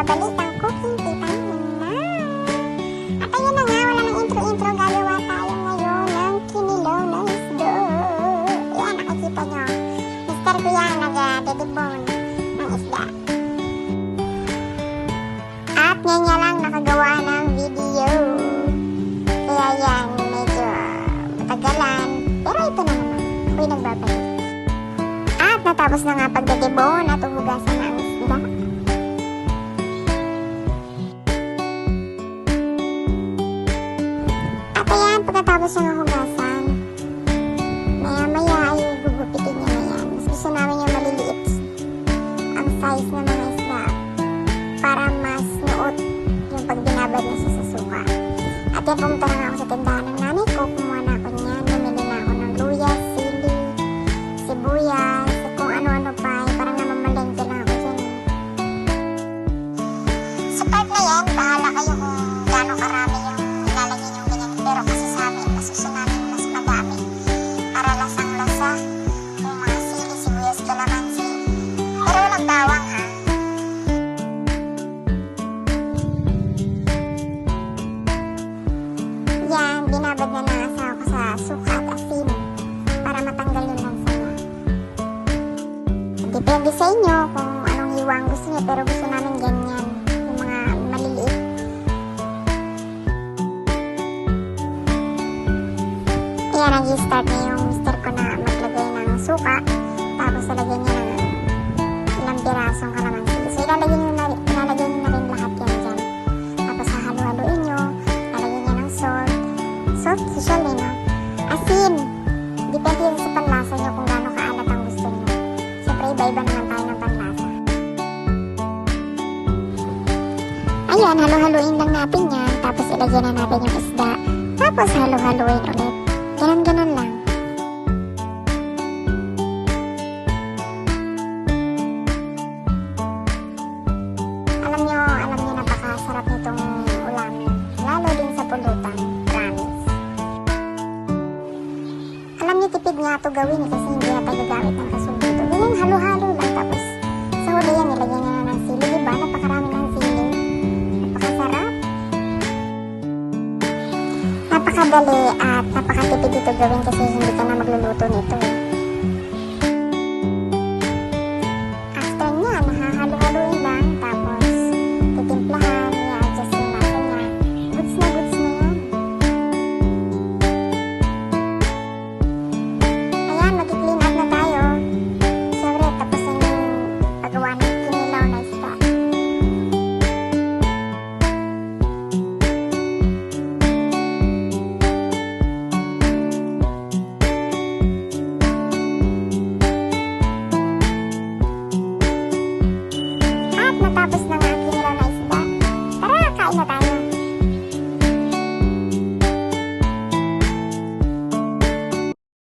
balitang cooking tita na. At ayun na nga, wala nang intro-intro, gagawa tayo ngayon ng kinilaw na isda. Yan, nakikita nyo. Mister ko yan, nag-dedebone ng isda. At ngayon nga lang nakagawa ng video. Kaya yan, medyo matagalan. Pero ito na naman, ako'y nagbabalik. At natapos na nga pagdedebone at uhugasan ng isda. At ayan, pagkatapos ng hugasan, maya-maya ay gugupitin niya na yan. Mas gusto namin yung maliliit ang size ng mga isda para mas nuot yung pag binabad na siya sa suka. At yan, pumunta na nga ako sa tindahan ng nanay ko. Kumuha na ako niyan. Bumili na ako ng luya, sili, sibuyas, kung ano-ano pa. Parang namamalengke lang ako dyan. Sa part na yan, bahala kayo kung gaano karami yung ilalagay yung ganyan. Pero kasi sa amin, mas gusto namin mas madami. Para lasang-lasa. Yung mga sili, sibuyas, kalamansi. Pero walang bawang ha. Yan, binabad na ng asawa ko sa suka at asin para matanggal yung lansa niya. Depende sa inyo kung anong hiwa ang gusto niya, pero gusto namin ganyan, yung mga maliliit. Ayan, nag-start na yung mister ko na maglagay ng suka, tapos lalagyan niya ng ilang pirasong kalamansi. So ilalagay niyo na rin lahat yan dyan. Tapos hahalu-haluin niyo, lalagyan niya ng salt, usually, no? Asin. Depende yun sa panlasa nyo kung gaano kaalat ang gusto nyo. Siyempre, iba-iba naman tayo ng panlasa. Ayan, halu-haluin lang natin yan. Tapos ilagyan na natin yung isda. Tapos halu-haluin ulit. Ganon-ganon lang. Alam nyo, napakasarap nitong ulam. Lalo din sa pulutan. Alam niyo, tipid nga ito gawin kasi hindi na tayo gagamit ng kasunod dito. Ganyan, halo-halo lang. Tapos, sa huli yan, nilagyan niya na ng sili. Diba? Napakarami ng sili. Napakasarap. Napakadali at napakatipid ito gawin kasi hindi ka na magluluto nito.